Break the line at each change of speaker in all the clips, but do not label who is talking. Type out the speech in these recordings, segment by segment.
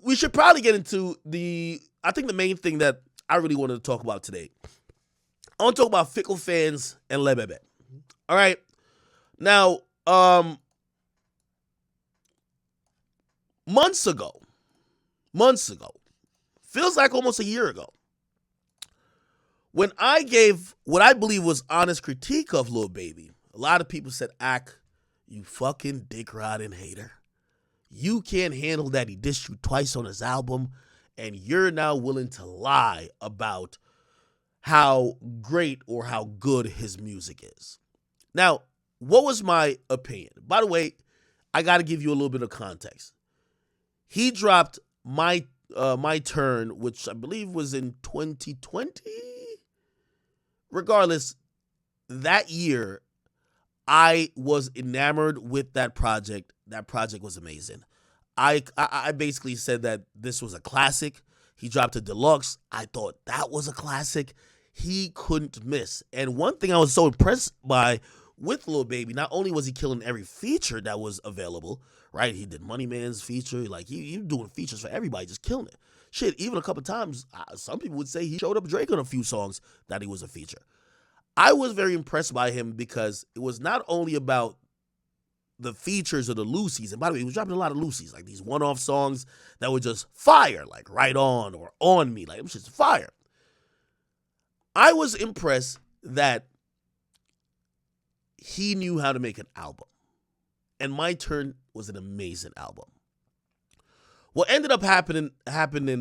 We should probably get into I think the main thing that I really wanted to talk about today. I want to talk about fickle fans and Lil Baby. All right. Now, months ago, feels like almost a year ago, when I gave what I believe was honest critique of Lil Baby, a lot of people said, "Ak, you fucking dick riding hater. You can't handle that he dissed you twice on his album, and you're now willing to lie about how great or how good his music is." Now, what was my opinion? By the way, I got to give you a little bit of context. He dropped my turn, which I believe was in 2020. Regardless, that year, I was enamored with that project. That project was amazing. I basically said that this was a classic. He dropped a deluxe. I thought that was a classic. He couldn't miss. And one thing I was so impressed by with Lil Baby, not only was he killing every feature that was available, right? He did Money Man's feature. Like, he doing features for everybody, just killing it. Shit, even a couple times, some people would say he showed up Drake on a few songs that he was a feature. I was very impressed by him because it was not only about the features of the Lucy's, and by the way, he was dropping a lot of Lucy's, like these one-off songs that were just fire, like Right On or On Me, like it was just fire. I was impressed that he knew how to make an album, and My Turn was an amazing album. What ended up happening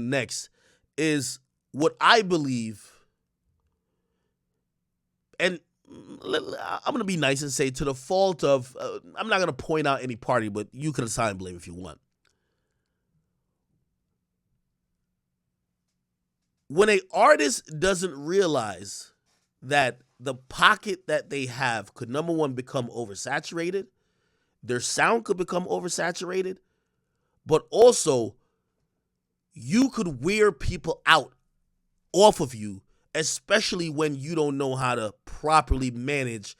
next is what I believe, and I'm going to be nice and say to the fault of, I'm not going to point out any party, but you can assign blame if you want. When an artist doesn't realize that the pocket that they have could, number one, become oversaturated, their sound could become oversaturated, but also you could wear people out off of you, especially when you don't know how to properly manage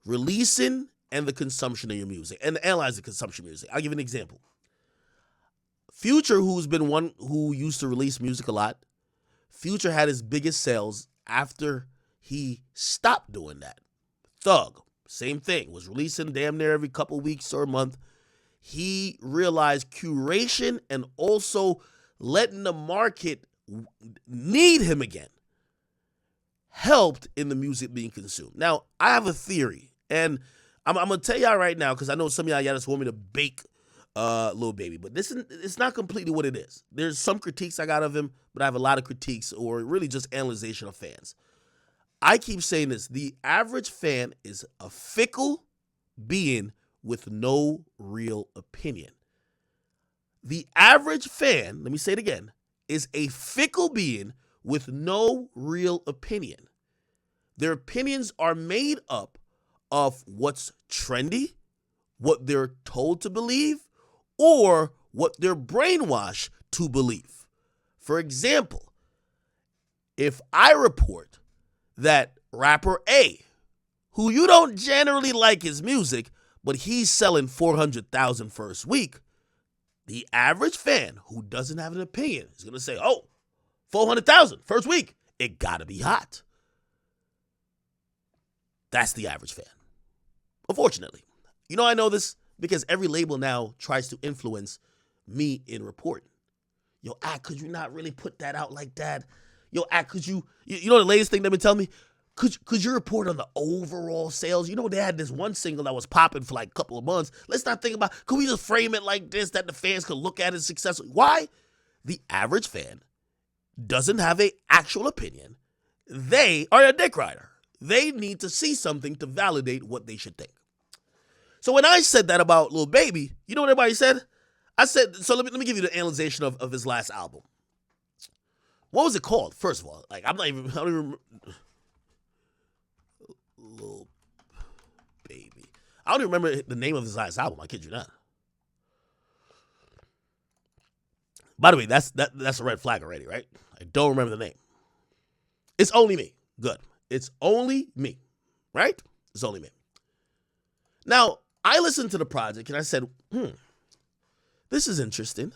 releasing and the consumption of your music and analyze the consumption of music. I'll give you an example. Future, who's been one who used to release music a lot, Future had his biggest sales after he stopped doing that. Thug, same thing, was releasing damn near every couple weeks or a month. He realized curation and also letting the market need him again helped in the music being consumed. Now, I have a theory, and I'm going to tell y'all right now, because I know some of y'all just want me to bake Lil Baby, but it's not completely what it is. There's some critiques I got of him, but I have a lot of critiques, or really just analyzation of fans. I keep saying this: the average fan is a fickle being with no real opinion. The average fan, let me say it again, is a fickle being with no real opinion. Their opinions are made up of what's trendy, what they're told to believe, or what they're brainwashed to believe. For example, if I report that rapper A, who you don't generally like his music, but he's selling 400,000 first week, the average fan who doesn't have an opinion is going to say, oh, 400,000 first week, it got to be hot. That's the average fan. Unfortunately. You know I know this because every label now tries to influence me in reporting. Yo, could you not really put that out like that? Yo, could you know the latest thing they've been telling me? Could you report on the overall sales? You know, they had this one single that was popping for like a couple of months. Let's not think about, could we just frame it like this that the fans could look at it successfully? Why? The average fan doesn't have an actual opinion. They are a dick rider. They need to see something to validate what they should think. So when I said that about Lil Baby, you know what everybody said? I said, so let me give you the analyzation of his last album. What was it called? First of all, like I don't even remember. Lil Baby. I don't even remember the name of his last album. I kid you not. By the way, that's a red flag already, right? I don't remember the name. It's Only Me. Good. It's Only Me, right? It's Only Me. Now, I listened to the project and I said, this is interesting.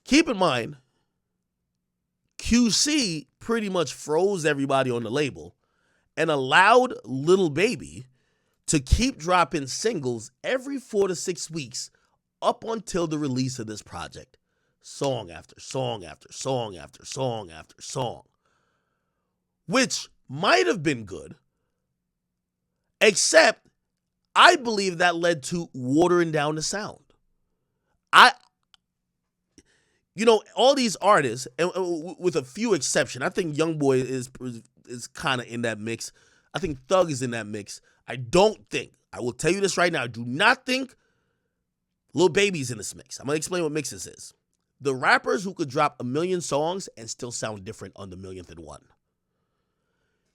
Keep in mind, QC pretty much froze everybody on the label and allowed Lil Baby to keep dropping singles every 4 to 6 weeks up until the release of this project. Song after song after song after song after song. Which might have been good, except I believe that led to watering down the sound. All these artists, and with a few exceptions, I think YoungBoy is kind of in that mix. I think Thug is in that mix. I will tell you this right now, I do not think Lil Baby's in this mix. I'm going to explain what mix this is. The rappers who could drop 1 million songs and still sound different on the millionth and one.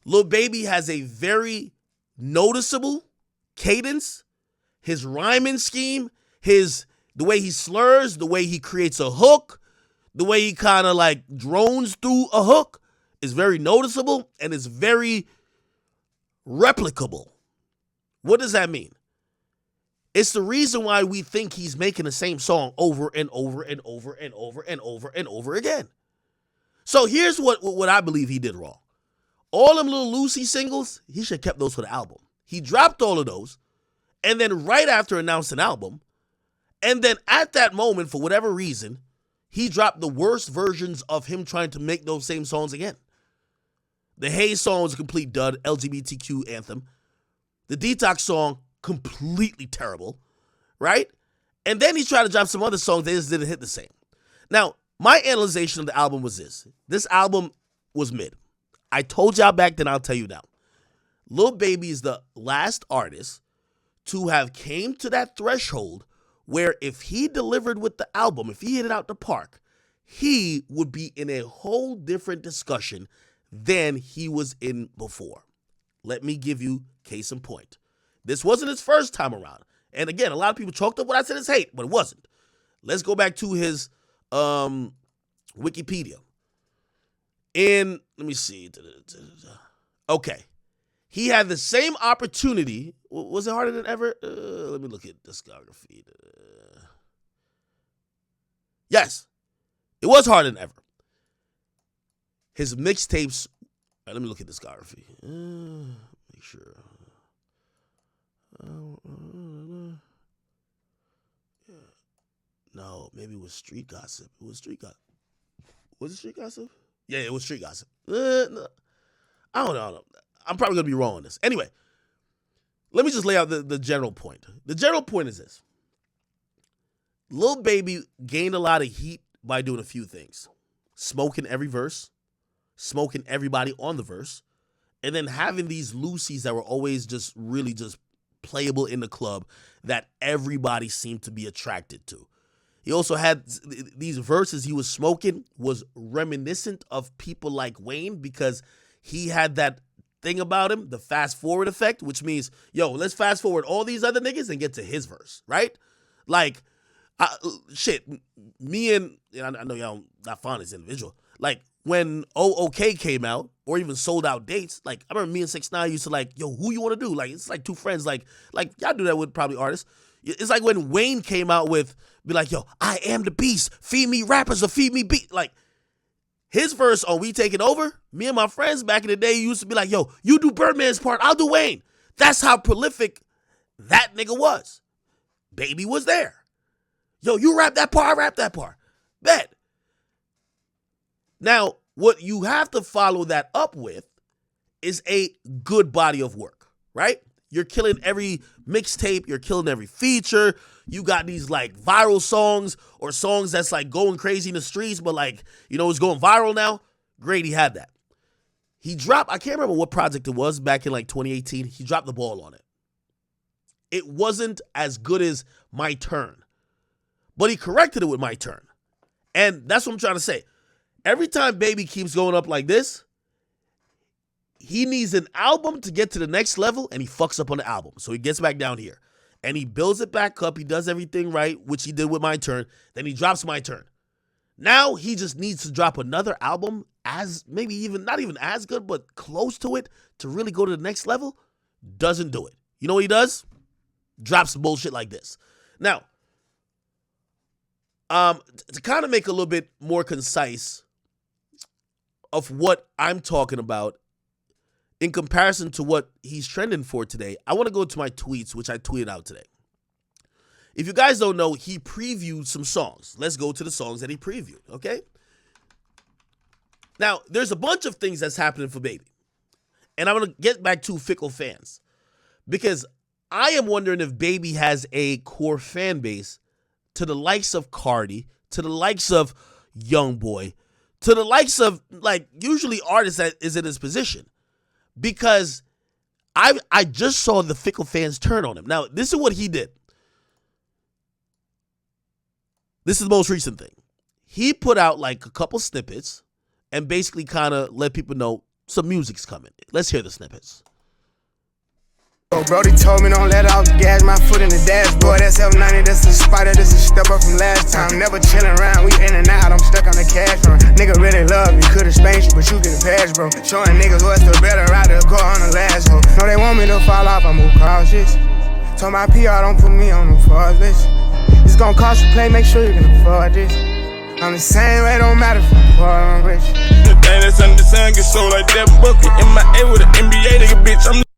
Lil Baby has a very noticeable cadence, his rhyming scheme, the way he slurs, the way he creates a hook, the way he kind of like drones through a hook is very noticeable and is very replicable. What does that mean? It's the reason why we think he's making the same song over and over and over and over and over and over again. So here's what I believe he did wrong. All them little Lucy singles, he should have kept those for the album. He dropped all of those, and then right after announced an album, and then at that moment, for whatever reason, he dropped the worst versions of him trying to make those same songs again. The Haze song was a complete dud, LGBTQ anthem. The Detox song, completely terrible, right? And then he tried to drop some other songs, they just didn't hit the same. Now, my analyzation of the album was this. This album was mid. I told y'all back then, I'll tell you now. Lil Baby is the last artist to have came to that threshold where if he delivered with the album, if he hit it out the park, he would be in a whole different discussion than he was in before. Let me give you case in point. This wasn't his first time around. And again, a lot of people chalked up what I said as hate, but it wasn't. Let's go back to his Wikipedia. Let me see. Okay. He had the same opportunity. Was it harder than ever? Let me look at discography. Yes. It was harder than ever. His mixtapes. Let me look at discography. Make sure. No, maybe it was Street Gossip. It was Street Gossip. Was it Street Gossip? Yeah, it was Street Gossip. No. I don't know. I'm probably going to be wrong on this. Anyway, let me just lay out the general point. The general point is this. Lil Baby gained a lot of heat by doing a few things. Smoking every verse, smoking everybody on the verse, and then having these Lucy's that were always just really just playable in the club that everybody seemed to be attracted to. He also had these verses he was smoking was reminiscent of people like Wayne because he had that thing about him, the fast forward effect, which means, let's fast forward all these other niggas and get to his verse, right? Like, me and I know y'all not fond of this individual. Like, when OOK came out, or even Sold Out Dates, like, I remember me and 6ix9ine used to like, who you want to do? Like, it's like two friends, like y'all do that with probably artists. It's like when Wayne came out with, be like, I am the beast, feed me rappers or feed me beat. Like, his verse on We Taking Over, me and my friends back in the day used to be like, you do Birdman's part, I'll do Wayne. That's how prolific that nigga was. Baby was there. You rap that part, I rap that part. Bet. Now, what you have to follow that up with is a good body of work, right? You're killing every mixtape. You're killing every feature. You got these like viral songs or songs that's like going crazy in the streets, but like, it's going viral now. Great, he had that. He dropped, I can't remember what project it was back in like 2018. He dropped the ball on it. It wasn't as good as My Turn, but he corrected it with My Turn. And that's what I'm trying to say. Every time Baby keeps going up like this, he needs an album to get to the next level, and he fucks up on the album. So he gets back down here, and he builds it back up. He does everything right, which he did with My Turn. Then he drops My Turn. Now he just needs to drop another album as maybe even not even as good, but close to it to really go to the next level. Doesn't do it. You know what he does? Drops bullshit like this. Now, To kind of make a little bit more concise of what I'm talking about in comparison to what he's trending for today, I want to go to my tweets, which I tweeted out today. If you guys don't know, he previewed some songs. Let's go to the songs that he previewed, okay? Now, there's a bunch of things that's happening for Baby. And I'm going to get back to fickle fans. Because I am wondering if Baby has a core fan base to the likes of Cardi, to the likes of Youngboy, to the likes of, like, usually artists that is in his position. Because I just saw the fickle fans turn on him. Now, this is what he did. This is the most recent thing. He put out like a couple snippets and basically kind of let people know some music's coming. Let's hear the snippets.
Brody told me don't let off the gas, my foot in the dashboard. That's F90, that's a spider, that's a step up from last time. Never chilling around, we in and out, I'm stuck on the cash run. Nigga really love me, could've spanked you, but you get a pass, bro. Showing niggas what's the better ride to go on the last hole. No, they want me to fall off, I move cautious. Told my PR don't put me on the fraud list. It's gonna cost you play, make sure you can afford this. I'm the same, it don't matter if I'm poor or I'm rich. The thing that's under the sun gets sold like that bucket. In my A with an NBA nigga, bitch, I'm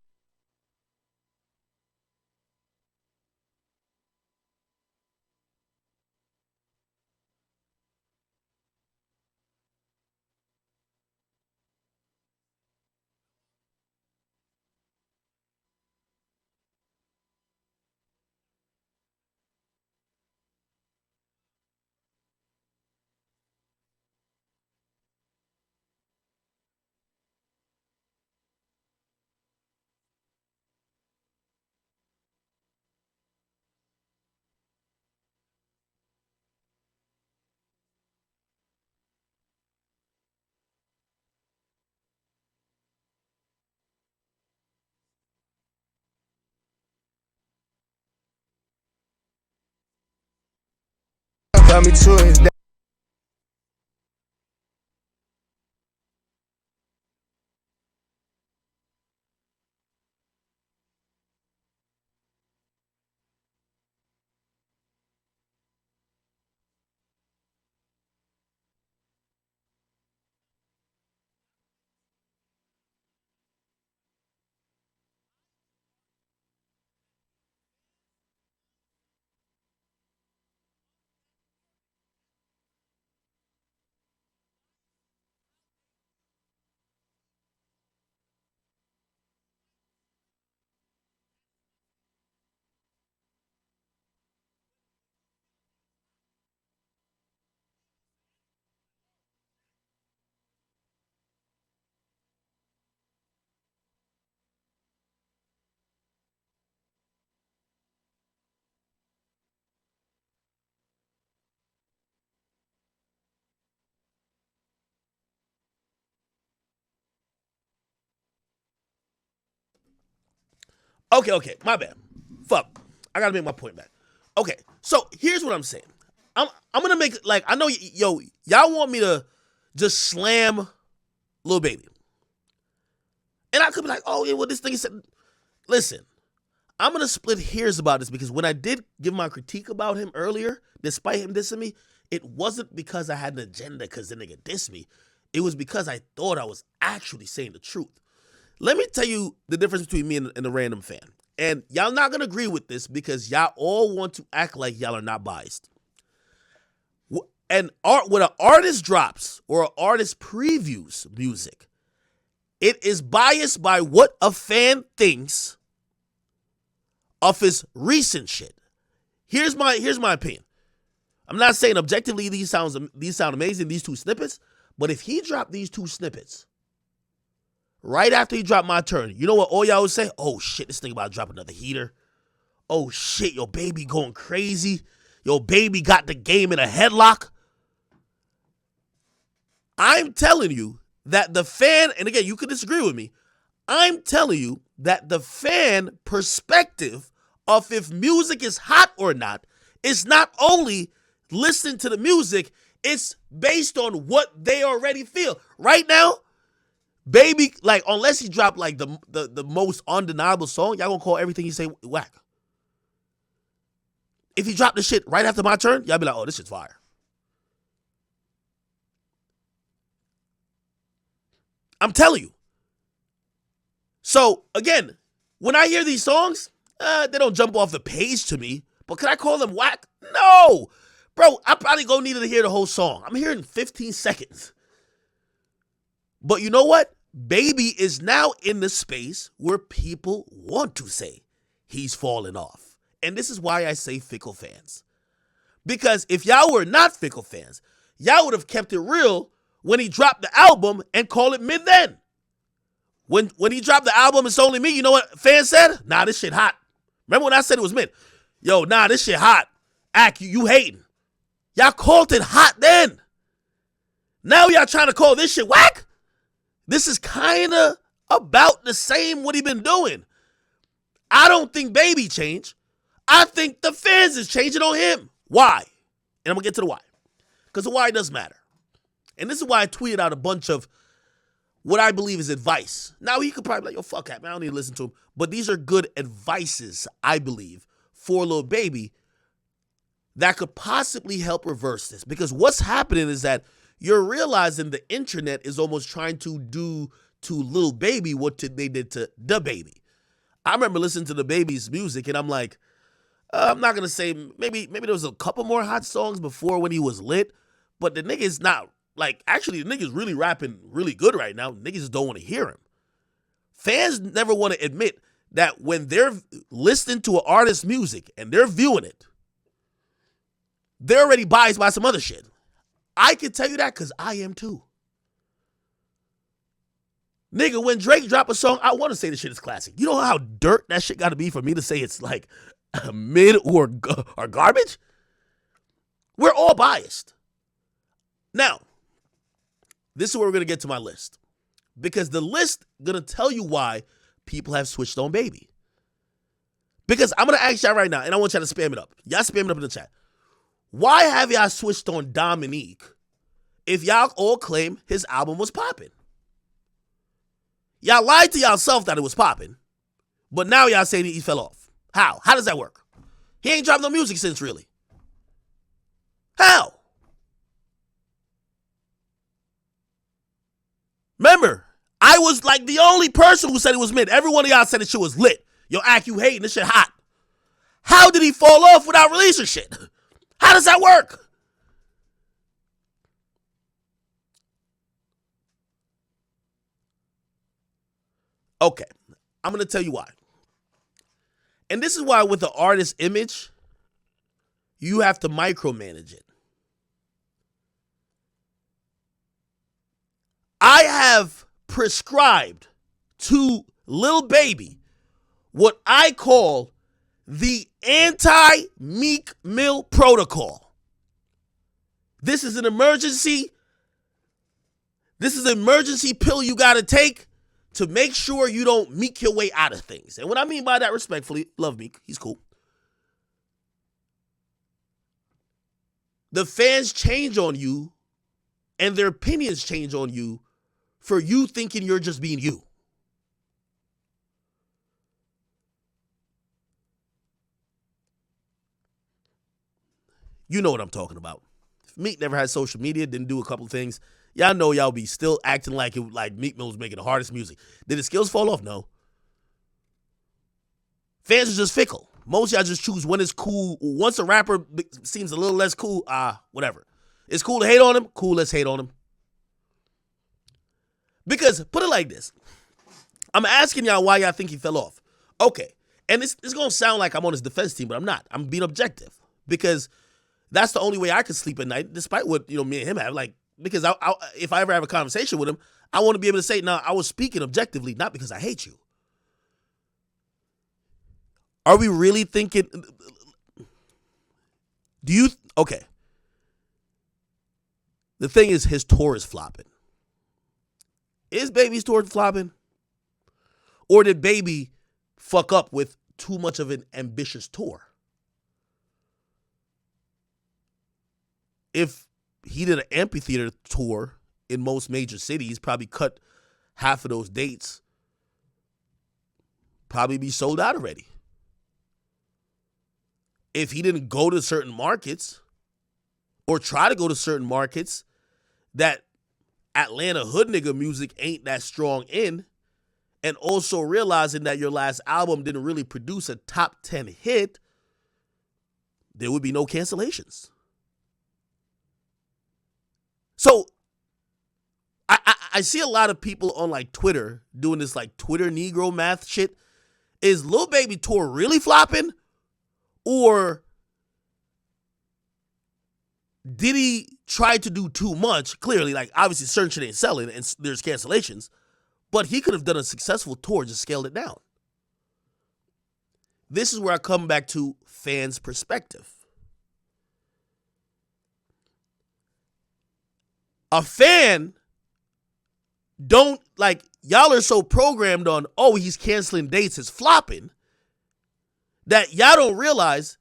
got me to it.
Okay, my bad. Fuck. I gotta make my point back. Okay, so here's what I'm saying. I'm gonna make, like, I know, y'all want me to just slam Lil Baby. And I could be like, oh, yeah, well, this thing is... Listen, I'm gonna split hairs about this because when I did give my critique about him earlier, despite him dissing me, it wasn't because I had an agenda because the nigga dissed me. It was because I thought I was actually saying the truth. Let me tell you the difference between me and a random fan. And y'all not going to agree with this because y'all all want to act like y'all are not biased. And when an artist drops or an artist previews music, it is biased by what a fan thinks of his recent shit. Here's my opinion. I'm not saying objectively these sound amazing, these two snippets, but if he dropped these two snippets right after he dropped My Turn, you know what all y'all would say? Oh shit, this thing about to drop another heater. Oh shit, your Baby going crazy. Your Baby got the game in a headlock. I'm telling you that the fan, and again, you can disagree with me, I'm telling you that the fan perspective of if music is hot or not is not only listening to the music, it's based on what they already feel. Right now, Baby, like, unless he dropped like the most undeniable song, y'all gonna call everything he say whack. If he dropped the shit right after My Turn, y'all be like, oh, this shit's fire. I'm telling you. So, again, when I hear these songs, they don't jump off the page to me. But can I call them whack? No. Bro, I probably go need to hear the whole song. I'm hearing 15 seconds. But you know what? Baby is now in the space where people want to say he's fallen off. And this is why I say fickle fans. Because if y'all were not fickle fans, y'all would have kept it real when he dropped the album and called it mid then. When he dropped the album, It's Only Me, you know what fans said? Nah, this shit hot. Remember when I said it was mid? Yo, nah, this shit hot. Ack, you hating. Y'all called it hot then. Now y'all trying to call this shit whack? This is kind of about the same what he been doing. I don't think Baby changed. I think the fans is changing on him. Why? And I'm going to get to the why. Because the why does matter. And this is why I tweeted out a bunch of what I believe is advice. Now, he could probably be like, yo, fuck that, man. I don't need to listen to him. But these are good advices, I believe, for Lil Baby that could possibly help reverse this. Because what's happening is that you're realizing the internet is almost trying to do to Lil Baby what they did to the Baby. I remember listening to the Baby's music, and I'm like, I'm not going to say, maybe there was a couple more hot songs before when he was lit, but the nigga's not, like, actually, the nigga's really rapping really good right now. Niggas just don't want to hear him. Fans never want to admit that when they're listening to an artist's music and they're viewing it, they're already biased by some other shit. I can tell you that because I am too. Nigga, when Drake drop a song, I want to say this shit is classic. You know how dirt that shit got to be for me to say it's like mid or garbage? We're all biased. Now, this is where we're going to get to my list. Because the list going to tell you why people have switched on Baby. Because I'm going to ask y'all right now, and I want y'all to spam it up. Y'all spam it up in the chat. Why have y'all switched on Dominique if y'all all claim his album was popping? Y'all lied to yourself that it was popping, but now y'all saying he fell off. How? How does that work? He ain't dropped no music since, really. How? Remember, I was like the only person who said it was mid. Every one of y'all said this shit was lit. Yo, Ack, you hating, this shit hot. How did he fall off without releasing shit? How does that work? Okay, I'm going to tell you why. And this is why with the artist image, you have to micromanage it. I have prescribed to Lil Baby what I call the anti-Meek Mill protocol. This is an emergency. This is an emergency pill you got to take to make sure you don't Meek your way out of things. And what I mean by that, respectfully, love Meek. He's cool. The fans change on you and their opinions change on you for you thinking you're just being you. You know what I'm talking about. If Meek never had social media, didn't do a couple things, y'all know y'all be still acting like Meek Mill was making the hardest music. Did his skills fall off? No. Fans are just fickle. Most of y'all just choose when it's cool. Once a rapper seems a little less cool, whatever. It's cool to hate on him. Cool, let's hate on him. Because, put it like this. I'm asking y'all why y'all think he fell off. Okay. And it's going to sound like I'm on his defense team, but I'm not. I'm being objective. Because that's the only way I can sleep at night, despite what, me and him have. Like, because if I ever have a conversation with him, I want to be able to say, no, I was speaking objectively, not because I hate you. Are we really thinking? Okay. The thing is, his tour is flopping. Is Baby's tour flopping? Or did Baby fuck up with too much of an ambitious tour? If he did an amphitheater tour in most major cities, probably cut half of those dates, probably be sold out already. If he didn't go to certain markets or try to go to certain markets that Atlanta hood nigga music ain't that strong in, and also realizing that your last album didn't really produce a top 10 hit, there would be no cancellations. So I see a lot of people on like Twitter doing this like Twitter Negro math shit. Is Lil Baby tour really flopping? Or did he try to do too much? Clearly, like obviously certain shit ain't selling and there's cancellations. But he could have done a successful tour, just scaled it down. This is where I come back to fans' perspective. A fan don't, like, y'all are so programmed on, oh, he's canceling dates, it's flopping, that y'all don't realize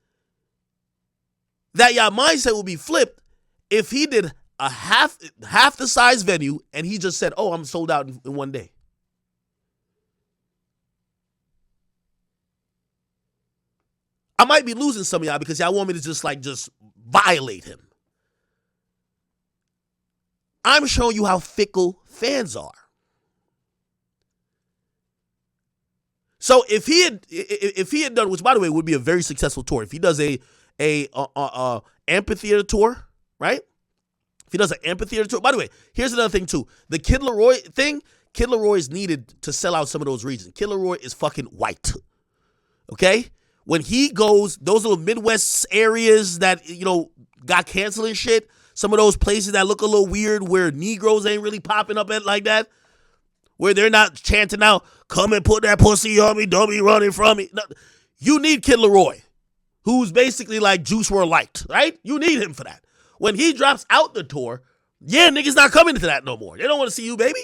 that y'all mindset will be flipped if he did a half the size venue and he just said, oh, I'm sold out in one day. I might be losing some of y'all because y'all want me to just violate him. I'm showing you how fickle fans are. So if he had done, which by the way would be a very successful tour, if he does a amphitheater tour, right? If he does an amphitheater tour, by the way, here's another thing too. The Kid Laroi thing, Kid Laroi is needed to sell out some of those regions. Kid Laroi is fucking white. Okay? When he goes, those little Midwest areas that, got canceled and shit, some of those places that look a little weird where Negroes ain't really popping up at like that, where they're not chanting out, come and put that pussy on me, don't be running from me. No, you need Kid Laroi, who's basically like Juice WRLD light, right? You need him for that. When he drops out the tour, yeah, niggas not coming to that no more. They don't want to see you, baby.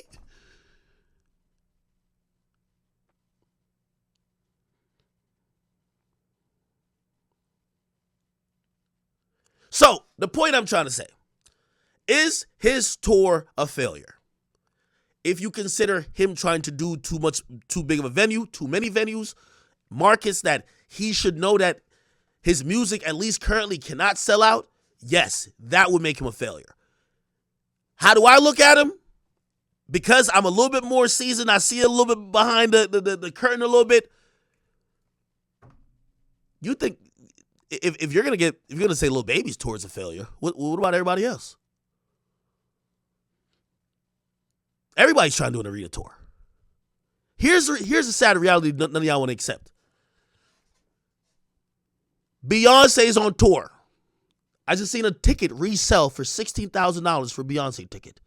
So, the point I'm trying to say, is his tour a failure? If you consider him trying to do too big of a venue, too many venues, markets that he should know that his music, at least currently, cannot sell out, yes, that would make him a failure. How do I look at him? Because I'm a little bit more seasoned, I see a little bit behind the curtain a little bit. You think, if you're gonna say Lil Baby's tour is a failure, what about everybody else? Everybody's trying to do an arena tour. Here's a sad reality none of y'all want to accept. Beyonce's on tour. I just seen a ticket resell for $16,000 for Beyonce ticket.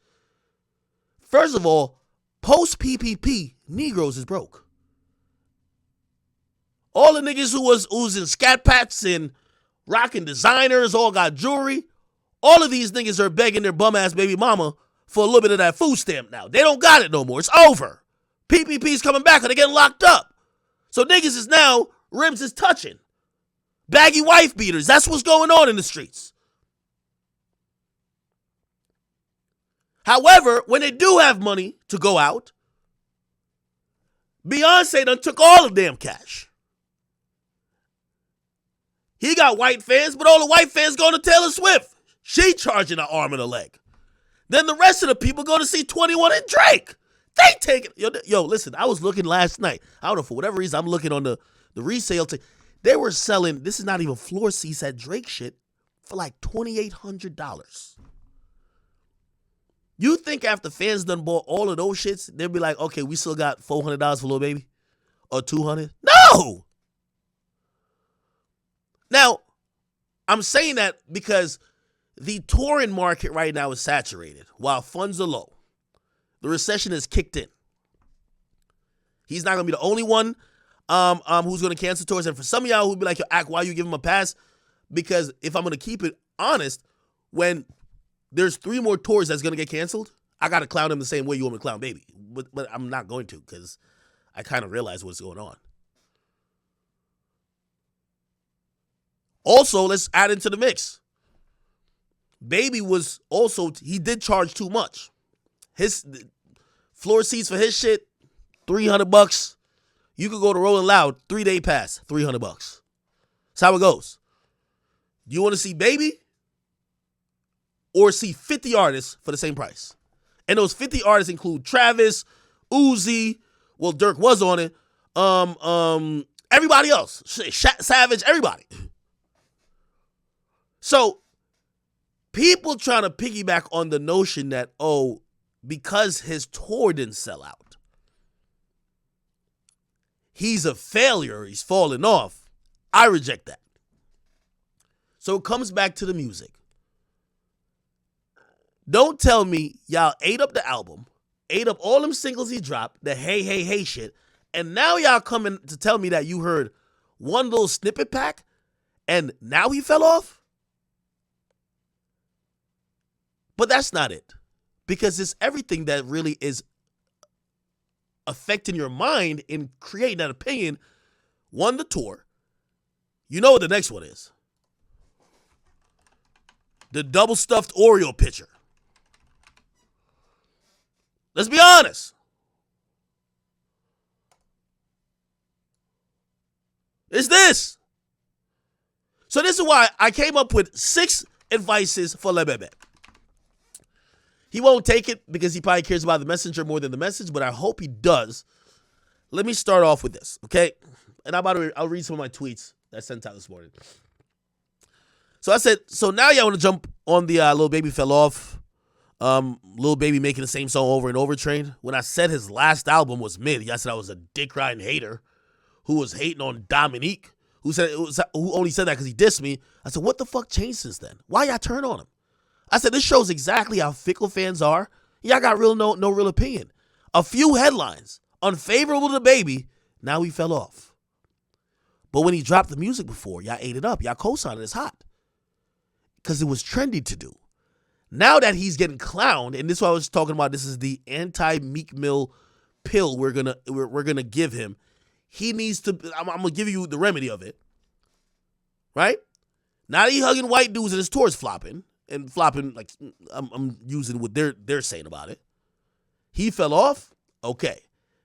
First of all, post PPP, Negroes is broke. All the niggas who was in scat pats and rocking designers, all got jewelry. All of these niggas are begging their bum ass baby mama for a little bit of that food stamp now. They don't got it no more. It's over. PPP's coming back or they're getting locked up. So niggas is now, rims is touching. Baggy wife beaters. That's what's going on in the streets. However, when they do have money to go out, Beyonce done took all the damn cash. He got white fans, but all the white fans going to Taylor Swift. She charging an arm and a leg. Then the rest of the people go to see 21 and Drake. They take it. Yo, listen, I was looking last night. I don't know, for whatever reason, I'm looking on the resale. They were selling, this is not even floor seats at Drake shit, for like $2,800. You think after fans done bought all of those shits, they'll be like, okay, we still got $400 for Lil Baby? Or $200? No! Now, I'm saying that because the touring market right now is saturated while funds are low. The recession has kicked in. He's not going to be the only one who's going to cancel tours. And for some of y'all who'd be like, yo, Ak, why you give him a pass? Because if I'm going to keep it honest, when there's 3 more tours that's going to get canceled, I got to clown him the same way you want me to clown Baby. But I'm not going to because I kind of realize what's going on. Also, let's add into the mix. Baby was also, he did charge too much. His floor seats for his shit, $300. You could go to Rolling Loud, 3-day pass, $300. That's how it goes. Do you want to see Baby or see 50 artists for the same price? And those 50 artists include Travis, Uzi, well, Dirk was on it, everybody else, Savage, everybody. So people trying to piggyback on the notion that, oh, because his tour didn't sell out, he's a failure, he's falling off. I reject that. So it comes back to the music. Don't tell me y'all ate up the album, ate up all them singles he dropped, the hey, hey, hey shit, and now y'all coming to tell me that you heard one little snippet pack and now he fell off? But that's not it. Because it's everything that really is affecting your mind in creating that opinion. One, the tour. You know what the next one is. The double stuffed Oreo picture. Let's be honest. It's this. So this is why I came up with 6 advices for Lil Baby. He won't take it because he probably cares about the messenger more than the message, but I hope he does. Let me start off with this, okay? And I'll read some of my tweets that I sent out this morning. So I said, so now y'all want to jump on the Lil Baby fell off, Lil Baby making the same song over and over train. When I said his last album was mid, I said I was a dick-riding hater who was hating on Dominique, who only said that because he dissed me. I said, what the fuck changed since then? Why y'all turn on him? I said, this shows exactly how fickle fans are. Y'all got no real opinion. A few headlines. Unfavorable to Baby. Now he fell off. But when he dropped the music before, y'all ate it up. Y'all co-signed it. It's hot. Because it was trendy to do. Now that he's getting clowned, and this is what I was talking about, this is the anti-Meek Mill pill we're gonna give him. He needs to, I'm gonna give you the remedy of it. Right? Now that he hugging white dudes and his tour's flopping, and flopping, like, I'm using what they're saying about it. He fell off? Okay.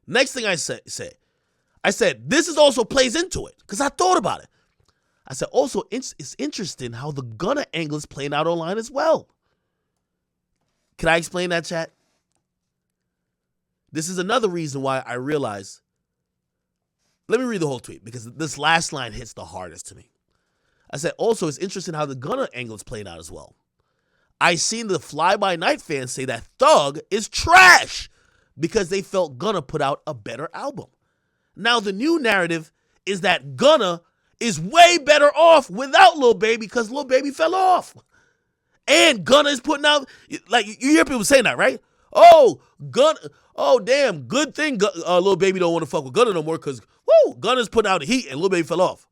Next thing I said, this is also plays into it, because I thought about it. I said, also, it's interesting how the Gunna angle is playing out online as well. Can I explain that, chat? This is another reason why I realized, let me read the whole tweet, because this last line hits the hardest to me. I said, also, it's interesting how the Gunna angle is playing out as well. I seen the fly-by-night fans say that Thug is trash because they felt Gunna put out a better album. Now, the new narrative is that Gunna is way better off without Lil Baby because Lil Baby fell off. And Gunna is putting out, like, you hear people saying that, right? Oh, Gunna, oh, damn, good thing Lil Baby don't want to fuck with Gunna no more because, Gunna's putting out the heat and Lil Baby fell off.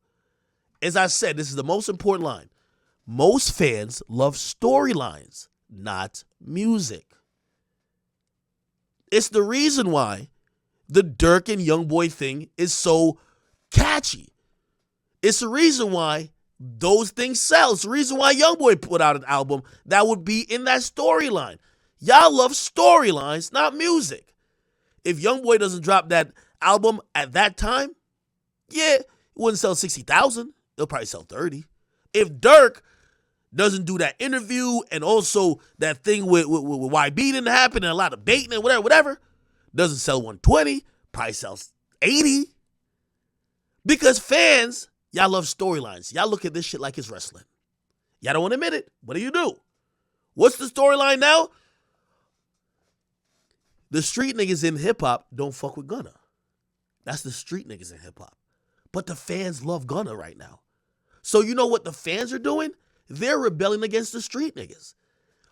As I said, this is the most important line. Most fans love storylines, not music. It's the reason why the Dirk and Youngboy thing is so catchy. It's the reason why those things sell. It's the reason why Youngboy put out an album that would be in that storyline. Y'all love storylines, not music. If Youngboy doesn't drop that album at that time, yeah, it wouldn't sell 60,000. It'll probably sell 30. If Dirk doesn't do that interview and also that thing with YB didn't happen and a lot of baiting and whatever, doesn't sell 120, probably sells 80. Because fans, y'all love storylines. Y'all look at this shit like it's wrestling. Y'all don't want to admit it. What do? What's the storyline now? The street niggas in hip-hop don't fuck with Gunna. That's the street niggas in hip-hop. But the fans love Gunna right now. So you know what the fans are doing? They're rebelling against the street niggas.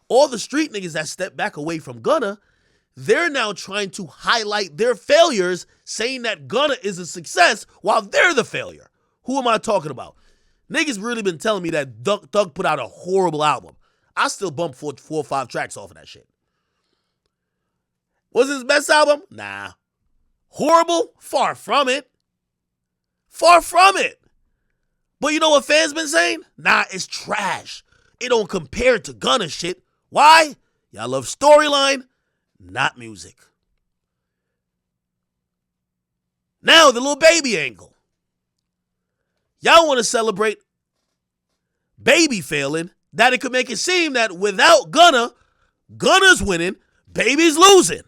All the street niggas that step back away from Gunna, they're now trying to highlight their failures, saying that Gunna is a success while they're the failure. Who am I talking about? Niggas really been telling me that Thug put out a horrible album. I still bump 4 or 5 tracks off of that shit. Was it his best album? Nah. Horrible? Far from it. Far from it. But you know what fans been saying? Nah, it's trash. It don't compare to Gunna shit. Why? Y'all love storyline, not music. Now the Lil Baby angle. Y'all want to celebrate Baby failing, that it could make it seem that without Gunna's winning, Baby's losing.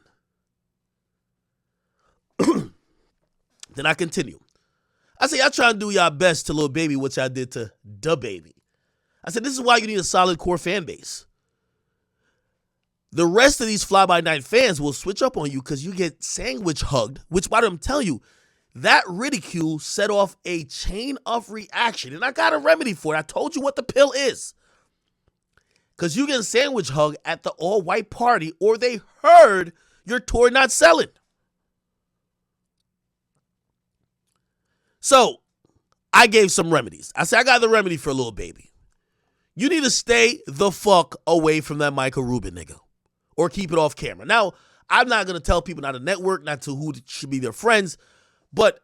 Then I continue. I say, y'all trying to do y'all best to Lil Baby, which I did to Da Baby. I said, this is why you need a solid core fan base. The rest of these fly-by-night fans will switch up on you because you get sandwich hugged, which, by the way, I'm telling you, that ridicule set off a chain of reaction, and I got a remedy for it. I told you what the pill is. Because you get sandwich hugged at the all-white party, or they heard your tour not selling. So, I gave some remedies. I said, I got the remedy for Lil Baby. You need to stay the fuck away from that Michael Rubin nigga. Or keep it off camera. Now, I'm not going to tell people not to network, not to who should be their friends, but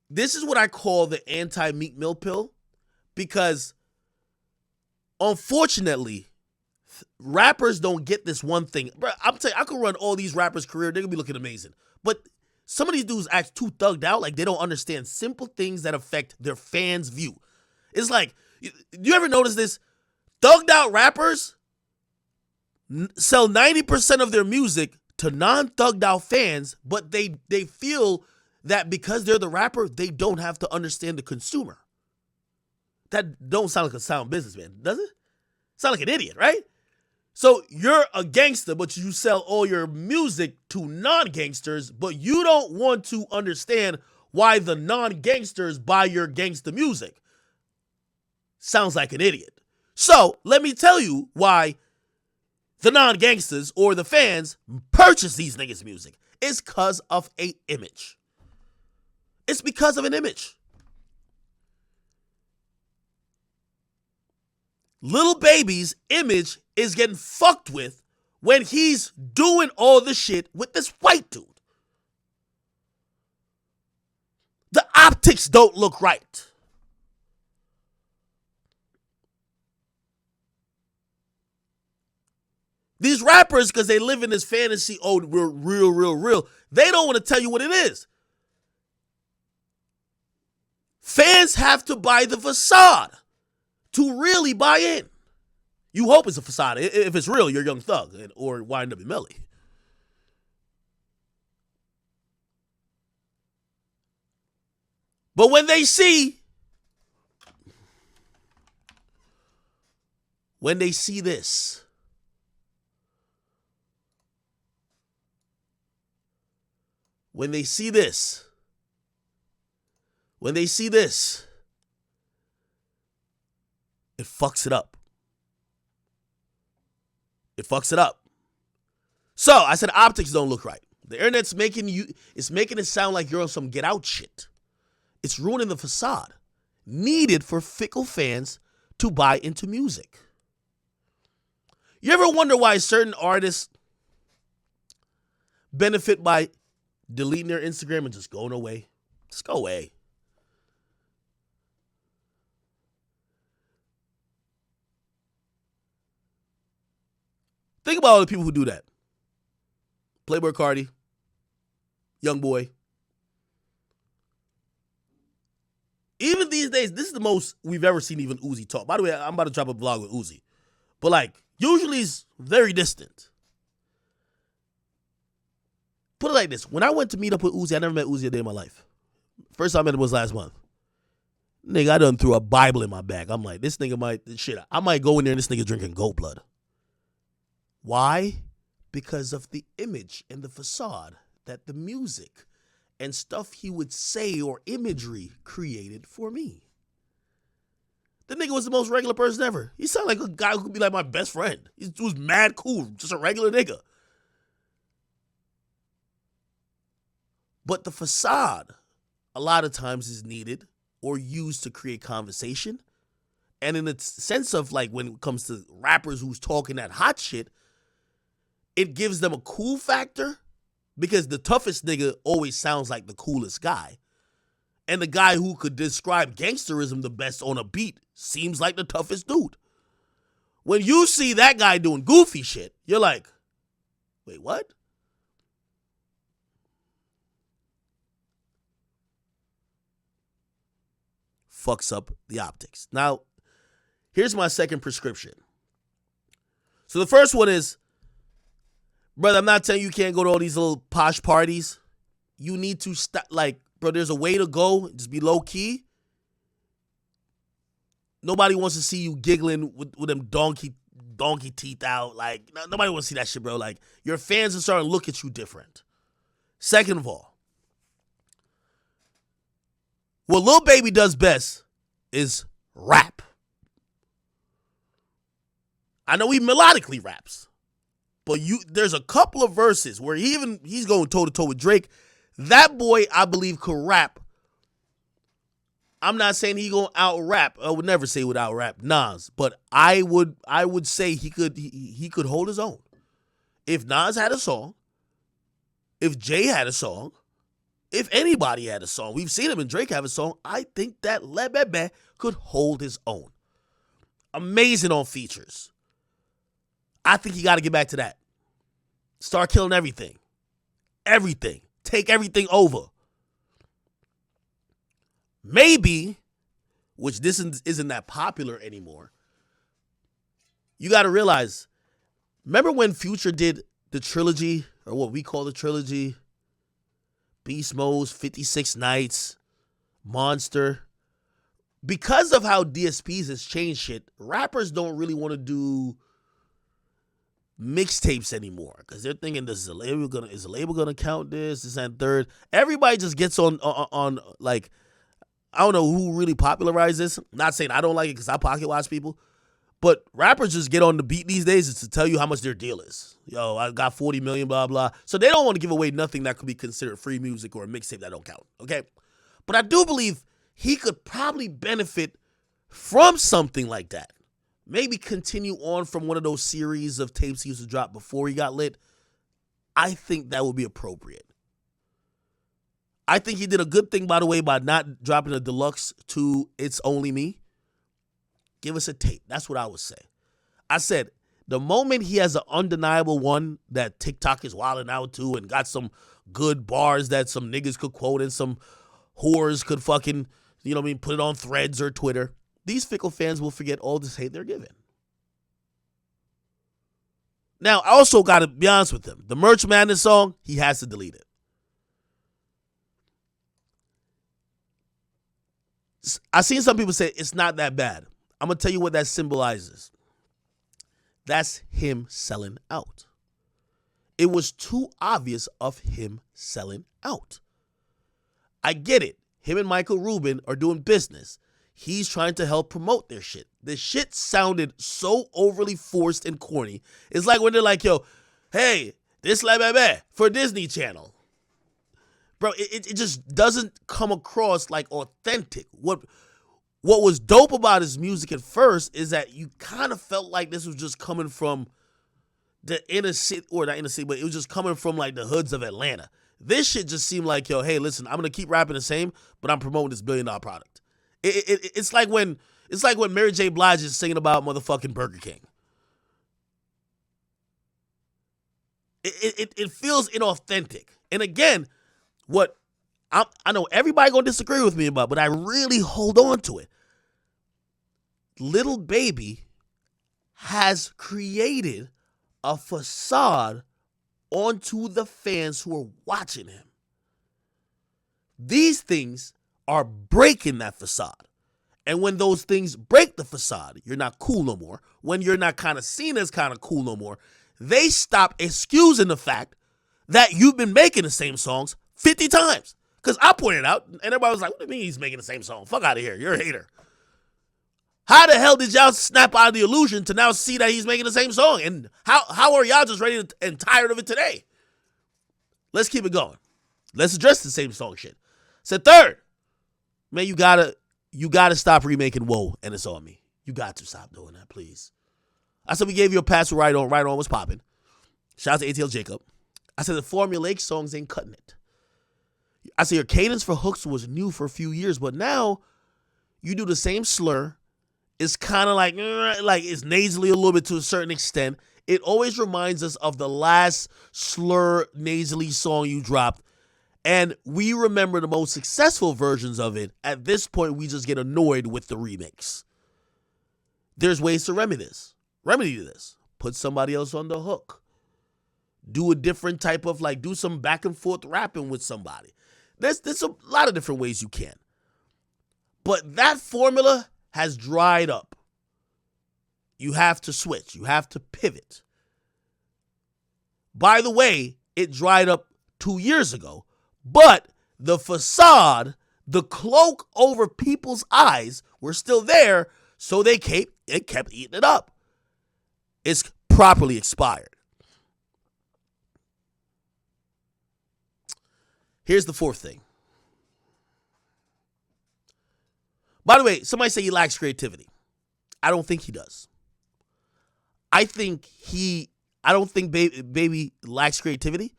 this is what I call the anti-Meek Mill pill, because unfortunately, rappers don't get this one thing. Bro, I'm telling you, I could run all these rappers' career, they're going to be looking amazing. But some of these dudes act too thugged out, like they don't understand simple things that affect their fans' view. It's like, you ever notice this? Thugged out rappers sell 90% of their music to non-thugged out fans, but they feel that because they're the rapper, they don't have to understand the consumer. That don't sound like a sound businessman, does it? Sound like an idiot, right? So you're a gangster, but you sell all your music to non-gangsters, but you don't want to understand why the non-gangsters buy your gangster music. Sounds like an idiot. So let me tell you why the non-gangsters or the fans purchase these niggas' music. It's because of an image. It's because of an image. Lil Baby's image is getting fucked with when he's doing all the shit with this white dude. The optics don't look right. These rappers, because they live in this fantasy, oh, we're real, they don't want to tell you what it is. Fans have to buy the facade to really buy in. You hope it's a facade. If it's real, you're Young Thug or YNW Melly. But when they see this, when they see this, it fucks it up. It fucks it up. So I said optics don't look right. The internet's making it sound like you're on some get out shit. It's ruining the facade needed for fickle fans to buy into music. You ever wonder why certain artists benefit by deleting their Instagram and just going away? Just go away. Think about all the people who do that. Playboi Carti, Young Boy. Even these days, this is the most we've ever seen even Uzi talk. By the way, I'm about to drop a vlog with Uzi. But like, usually he's very distant. Put it like this. When I went to meet up with Uzi, I never met Uzi a day in my life. First time I met him was last month. Nigga, I done threw a Bible in my bag. I'm like, this nigga I might go in there and this nigga drinking goat blood. Why? Because of the image and the facade that the music and stuff he would say or imagery created for me. The nigga was the most regular person ever. He sounded like a guy who could be like my best friend. He was mad cool, just a regular nigga. But the facade, a lot of times, is needed or used to create conversation. And in the sense of like when it comes to rappers who's talking that hot shit, it gives them a cool factor because the toughest nigga always sounds like the coolest guy. And the guy who could describe gangsterism the best on a beat seems like the toughest dude. When you see that guy doing goofy shit, you're like, wait, what? Fucks up the optics. Now, here's my second prescription. So the first one is, Brother, I'm not telling you can't go to all these little posh parties. You need to stop. Like, bro, there's a way to go. Just be low key. Nobody wants to see you giggling with them donkey teeth out. Like, nobody wants to see that shit, bro. Like, your fans are starting to look at you different. Second of all, what Lil Baby does best is rap. I know he melodically raps, but there's a couple of verses where he's going toe to toe with Drake. That boy, I believe, could rap. I'm not saying he gonna out rap. I would never say he would out rap Nas, but I would say he could hold his own. If Nas had a song, if Jay had a song, if anybody had a song, we've seen him and Drake have a song. I think that Lil Baby could hold his own. Amazing on features. I think you got to get back to that. Start killing everything. Everything. Take everything over. Maybe, which this isn't that popular anymore, you got to realize, remember when Future did the trilogy, or what we call the trilogy, Beast Mode, 56 Nights, Monster? Because of how DSPs has changed shit, rappers don't really want to do mixtapes anymore because they're thinking, is the label gonna count this and third? Everybody just gets on like, I don't know who really popularized this. I'm not saying I don't like it because I pocket watch people, but rappers just get on the beat these days to tell you how much their deal is. Yo, I got 40 million, blah blah. So they don't want to give away nothing that could be considered free music or a mixtape that don't count. Okay, but I do believe he could probably benefit from something like that. Maybe continue on from one of those series of tapes he used to drop before he got lit. I think that would be appropriate. I think he did a good thing, by the way, by not dropping a deluxe to It's Only Me. Give us a tape. That's what I would say. I said, the moment he has an undeniable one that TikTok is wilding out to and got some good bars that some niggas could quote and some whores could fucking, put it on Threads or Twitter, these fickle fans will forget all this hate they're given. Now, I also got to be honest with him. The Merch Madness song, he has to delete it. I've seen some people say it's not that bad. I'm going to tell you what that symbolizes. That's him selling out. It was too obvious of him selling out. I get it. Him and Michael Rubin are doing business. He's trying to help promote their shit. The shit sounded so overly forced and corny. It's like when they're like, yo, hey, this Lil Baby for Disney Channel. Bro, it just doesn't come across like authentic. What was dope about his music at first is that you kind of felt like this was just coming from the inner city, or not inner city, but it was just coming from like the hoods of Atlanta. This shit just seemed like, yo, hey, listen, I'm going to keep rapping the same, but I'm promoting this $1 billion product. It's like when Mary J. Blige is singing about motherfucking Burger King. It feels inauthentic. And again, what I know everybody gonna disagree with me about, but I really hold on to it. Lil Baby has created a facade onto the fans who are watching him. These things are breaking that facade. And when those things break the facade, you're not cool no more. When you're not kind of seen as kind of cool no more, they stop excusing the fact that you've been making the same songs 50 times. Because I pointed out, and everybody was like, what do you mean he's making the same song? Fuck out of here. You're a hater. How the hell did y'all snap out of the illusion to now see that he's making the same song? And how are y'all just ready and tired of it today? Let's keep it going. Let's address the same song shit. So third, man, you gotta stop remaking Whoa and It's On Me. You got to stop doing that, please. I said we gave you a pass for Right On. Right On was popping. Shout out to ATL Jacob. I said the formulaic songs ain't cutting it. I said your cadence for hooks was new for a few years, but now you do the same slur. It's kind of like it's nasally a little bit to a certain extent. It always reminds us of the last slur nasally song you dropped. And we remember the most successful versions of it. At this point, we just get annoyed with the remix. There's ways to remedy this. Put somebody else on the hook. do a different type of like, do some back and forth rapping with somebody. There's a lot of different ways you can. But that formula has dried up. You have to switch. You have to pivot. By the way, it dried up 2 years ago, but the facade, the cloak over people's eyes were still there, so it kept eating it up. It's properly expired. Here's the fourth thing. By the way, somebody say he lacks creativity. I don't think he does. I don't think Baby lacks creativity.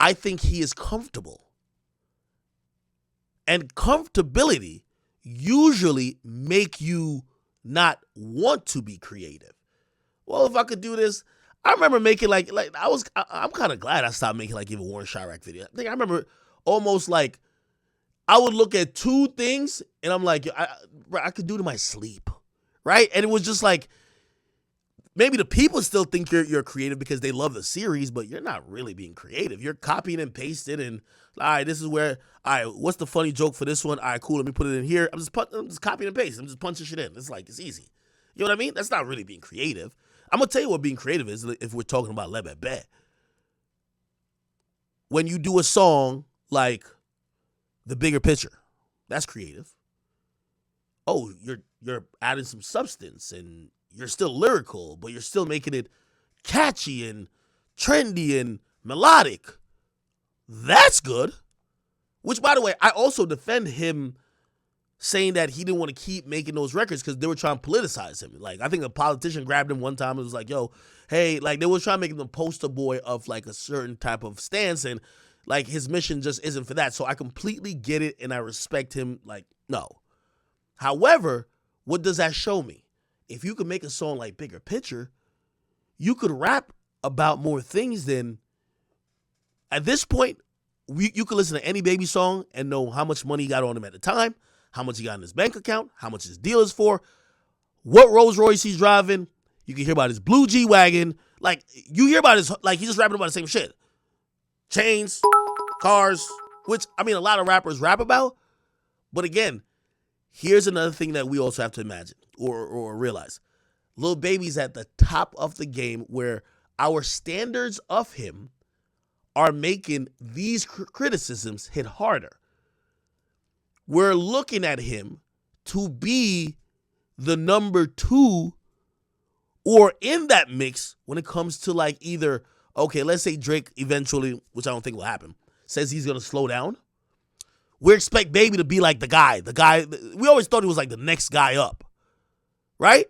I think he is comfortable. And comfortability usually make you not want to be creative. Well, if I could do this, I remember making I'm kind of glad I stopped making like even Warren Chirac video. I remember almost like I would look at two things and I'm like, I could do it in my sleep, right? And it was just like, maybe the people still think you're creative because they love the series, but you're not really being creative. You're copying and pasting and, all right, this is where, all right, what's the funny joke for this one? All right, cool, let me put it in here. I'm just copying and pasting. I'm just punching shit in. It's easy. You know what I mean? That's not really being creative. I'm going to tell you what being creative is if we're talking about Lil Baby. When you do a song like The Bigger Picture, that's creative. Oh, you're adding some substance and you're still lyrical, but you're still making it catchy and trendy and melodic. That's good. Which, by the way, I also defend him saying that he didn't want to keep making those records because they were trying to politicize him. Like, I think a politician grabbed him one time and was like, yo, hey, like, they were trying to make him the poster boy of, like, a certain type of stance, and, like, his mission just isn't for that. So I completely get it, and I respect him. Like, no. However, what does that show me? If you could make a song like Bigger Picture, you could rap about more things than, at this point, you could listen to any Baby song and know how much money he got on him at the time, how much he got in his bank account, how much his deal is for, what Rolls Royce he's driving. You can hear about his blue G-Wagon. Like, you hear about his, like, he's just rapping about the same shit. Chains, cars, which, I mean, a lot of rappers rap about. But again, here's another thing that we also have to imagine or realize. Lil Baby's at the top of the game where our standards of him are making these criticisms hit harder. We're looking at him to be the number 2 or in that mix when it comes to like either, okay, let's say Drake eventually, which I don't think will happen, says he's going to slow down. We expect Baby to be like the guy. We always thought he was like the next guy up, right?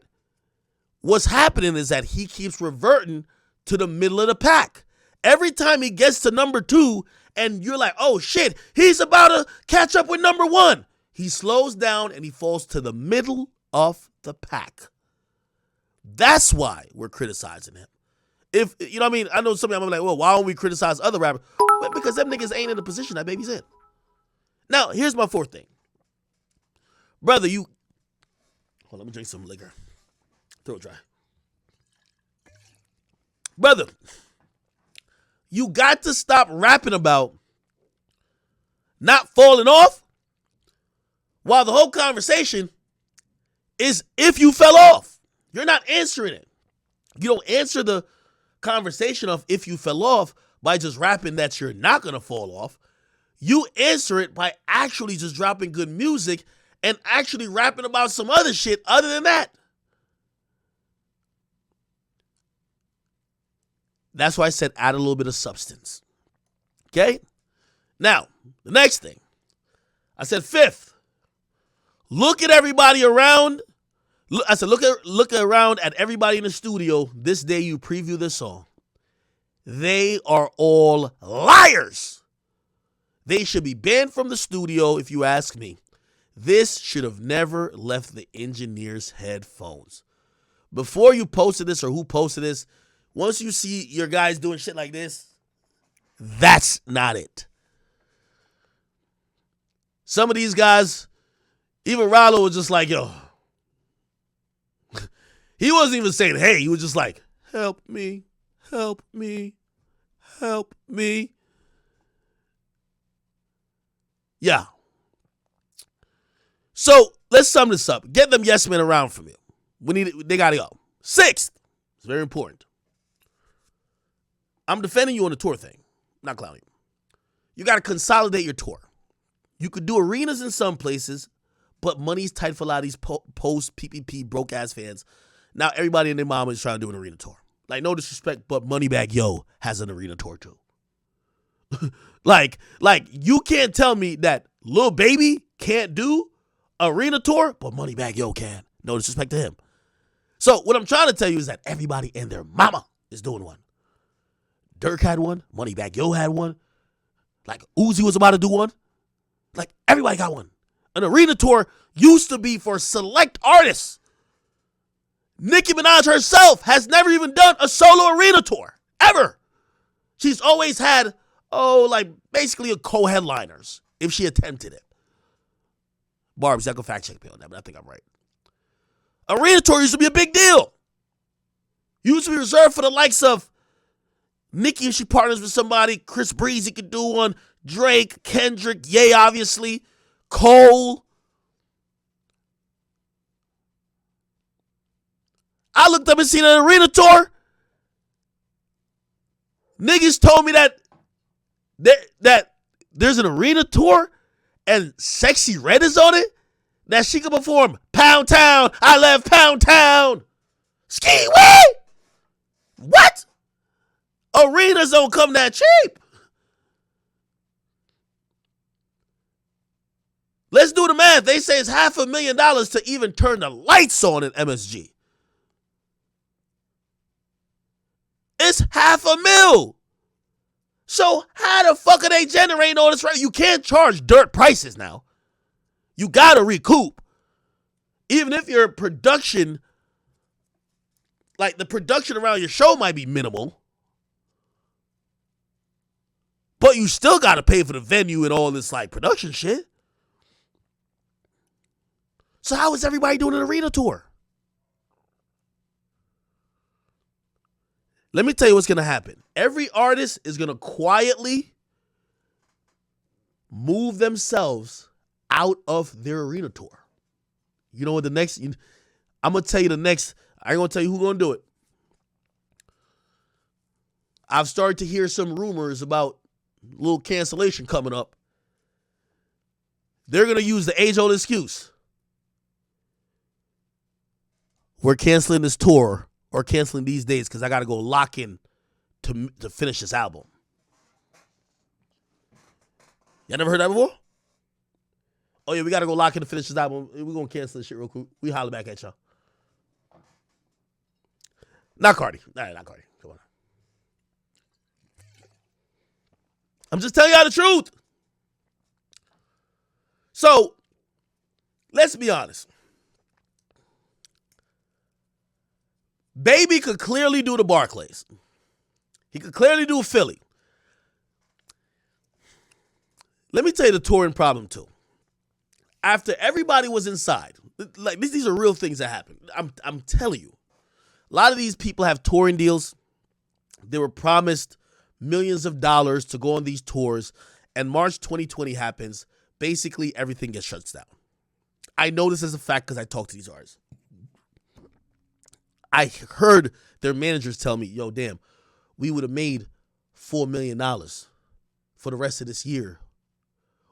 What's happening is that he keeps reverting to the middle of the pack. Every time he gets to number 2 and you're like, oh shit, he's about to catch up with number 1. He slows down and he falls to the middle of the pack. That's why we're criticizing him. If, you know what I mean? I know some of them are like, well, why don't we criticize other rappers? Well, because them niggas ain't in the position that Baby's in. Now, here's my fourth thing. Brother, hold on, let me drink some liquor. Throat dry. Brother, you got to stop rapping about not falling off while the whole conversation is if you fell off. You're not answering it. You don't answer the conversation of if you fell off by just rapping that you're not going to fall off. You answer it by actually just dropping good music and actually rapping about some other shit other than that. That's why I said add a little bit of substance. Okay? Now, the next thing. I said fifth. Look at everybody around. I said look around at everybody in the studio this day you preview this song. They are all liars. They should be banned from the studio if you ask me. This should have never left the engineer's headphones. Before you posted this or who posted this, once you see your guys doing shit like this, that's not it. Some of these guys, even Rollo was just like, yo. He wasn't even saying, hey. He was just like, help me, help me, help me. Yeah. So let's sum this up. Get them yes men around from you. They gotta go. Sixth, it's very important. I'm defending you on the tour thing. I'm not clowning you. You gotta consolidate your tour. You could do arenas in some places, but money's tight for a lot of these post PPP broke ass fans. Now everybody and their mama is trying to do an arena tour. Like, no disrespect, but Moneybagg Yo has an arena tour too. like you can't tell me that Lil Baby can't do arena tour, but Moneybagg Yo can. No disrespect to him. So what I'm trying to tell you is that everybody and their mama is doing one. Dirk had one. Moneybagg Yo had one. Like Uzi was about to do one. Like everybody got one. An arena tour used to be for select artists. Nicki Minaj herself has never even done a solo arena tour. Ever. She's always had, basically a co-headliners if she attempted it. Barb's, I can fact check me on that, but I think I'm right. Arena tour used to be a big deal. Used to be reserved for the likes of Nicki if she partners with somebody. Chris Breezy could do one. Drake, Kendrick, Ye, obviously. Cole. I looked up and seen an arena tour. Niggas told me that there's an arena tour and Sexy Red is on it, that she could perform Pound Town, I Love Pound Town. Ski way? What? Arenas don't come that cheap. Let's do the math. They say it's $500,000 to even turn the lights on at MSG. It's $500,000. So how the fuck are they generating all this revenue? You can't charge dirt prices now. You gotta recoup. Even if your production, like the production around your show might be minimal, but you still gotta pay for the venue and all this like production shit. So how is everybody doing an arena tour? Let me tell you what's going to happen. Every artist is going to quietly move themselves out of their arena tour. You know what the next, I'm going to tell you the next, I ain't going to tell you who's going to do it. I've started to hear some rumors about a little cancellation coming up. They're going to use the age-old excuse. We're canceling this tour or canceling these days because I got to go lock in to finish this album. Y'all never heard that before? Oh, yeah, we got to go lock in to finish this album. We're going to cancel this shit real quick. We holler back at y'all. Not Cardi. Nah, not Cardi. Come on. I'm just telling y'all the truth. So, let's be honest. Baby could clearly do the Barclays. He could clearly do Philly. Let me tell you the touring problem too. After everybody was inside, like these are real things that happen. I'm telling you. A lot of these people have touring deals. They were promised millions of dollars to go on these tours, and March 2020 happens. Basically, everything gets shut down. I know this as a fact because I talked to these artists. I heard their managers tell me, yo, damn, we would have made $4 million for the rest of this year.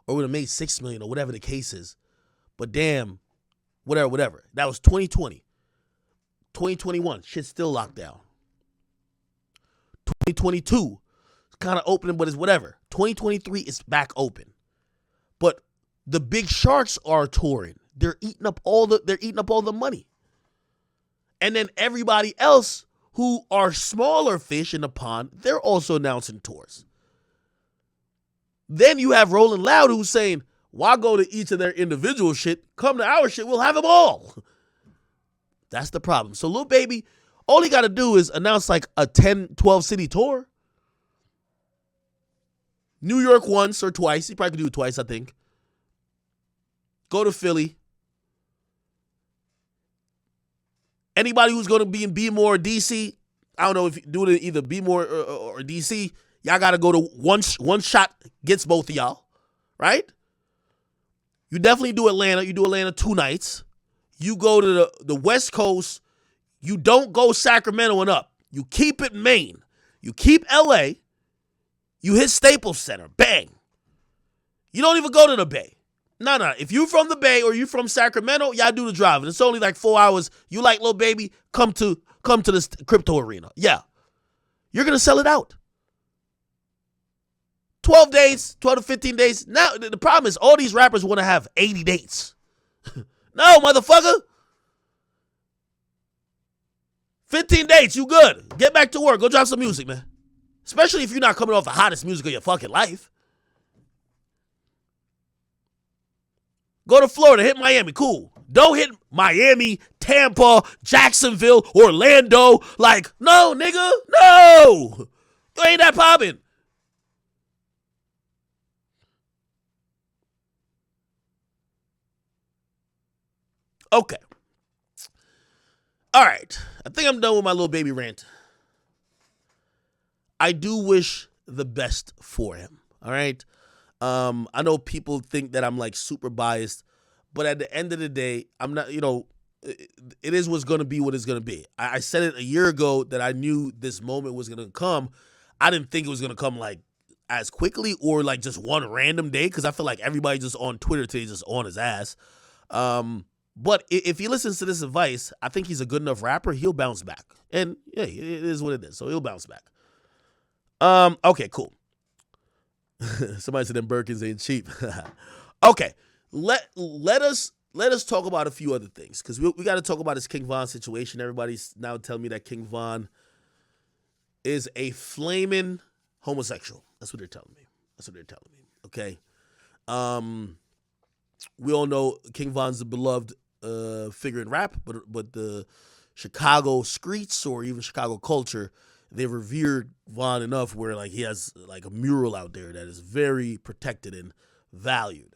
Or would have made $6 million or whatever the case is. But damn, whatever. That was 2020. 2021, shit's still locked down. 2022, it's kind of opening, but it's whatever. 2023 is back open. But the big sharks are touring. They're eating up all the money. And then everybody else who are smaller fish in the pond, they're also announcing tours. Then you have Rolling Loud who's saying, why go to each of their individual shit? Come to our shit, we'll have them all. That's the problem. So Lil Baby, all he got to do is announce like a 10, 12 city tour. New York once or twice. He probably could do it twice, I think. Go to Philly. Anybody who's going to be in B-More or DC, I don't know if you do it in either B-More or DC, Y'all got to go to one shot gets both of y'all, right? You definitely do Atlanta. You do Atlanta 2 nights. You go to the West Coast. You don't go Sacramento and up. You keep it Maine. You keep LA. You hit Staples Center. Bang. You don't even go to the Bay. No. If you from the Bay or you from Sacramento, y'all do the driving. It's only like 4 hours. You like Lil Baby, come to this crypto arena. Yeah. You're going to sell it out. 12 days, 12 to 15 days. Now, the problem is all these rappers want to have 80 dates. No, motherfucker. 15 dates, you good. Get back to work. Go drop some music, man. Especially if you're not coming off the hottest music of your fucking life. Go to Florida, hit Miami, cool. Don't hit Miami, Tampa, Jacksonville, Orlando. Like, no, nigga, no. You ain't that popping. Okay. All right. I think I'm done with my Lil Baby rant. I do wish the best for him. All right. I know people think that I'm like super biased, but at the end of the day, I'm not, it is what's going to be what it's going to be. I said it a year ago that I knew this moment was going to come. I didn't think it was going to come like as quickly or like just one random day, because I feel like everybody just on Twitter today just on his ass. But if he listens to this advice, I think he's a good enough rapper. He'll bounce back. And yeah, it is what it is. So he'll bounce back. Okay, cool. Somebody said them Birkins ain't cheap. Okay. Let us talk about a few other things, because we got to talk about this King Von situation. Everybody's now telling me that King Von is a flaming homosexual. That's what they're telling me. Okay. We all know King Von's a beloved figure in rap, but the Chicago streets or even Chicago culture, they revered Von enough where like he has like a mural out there that is very protected and valued.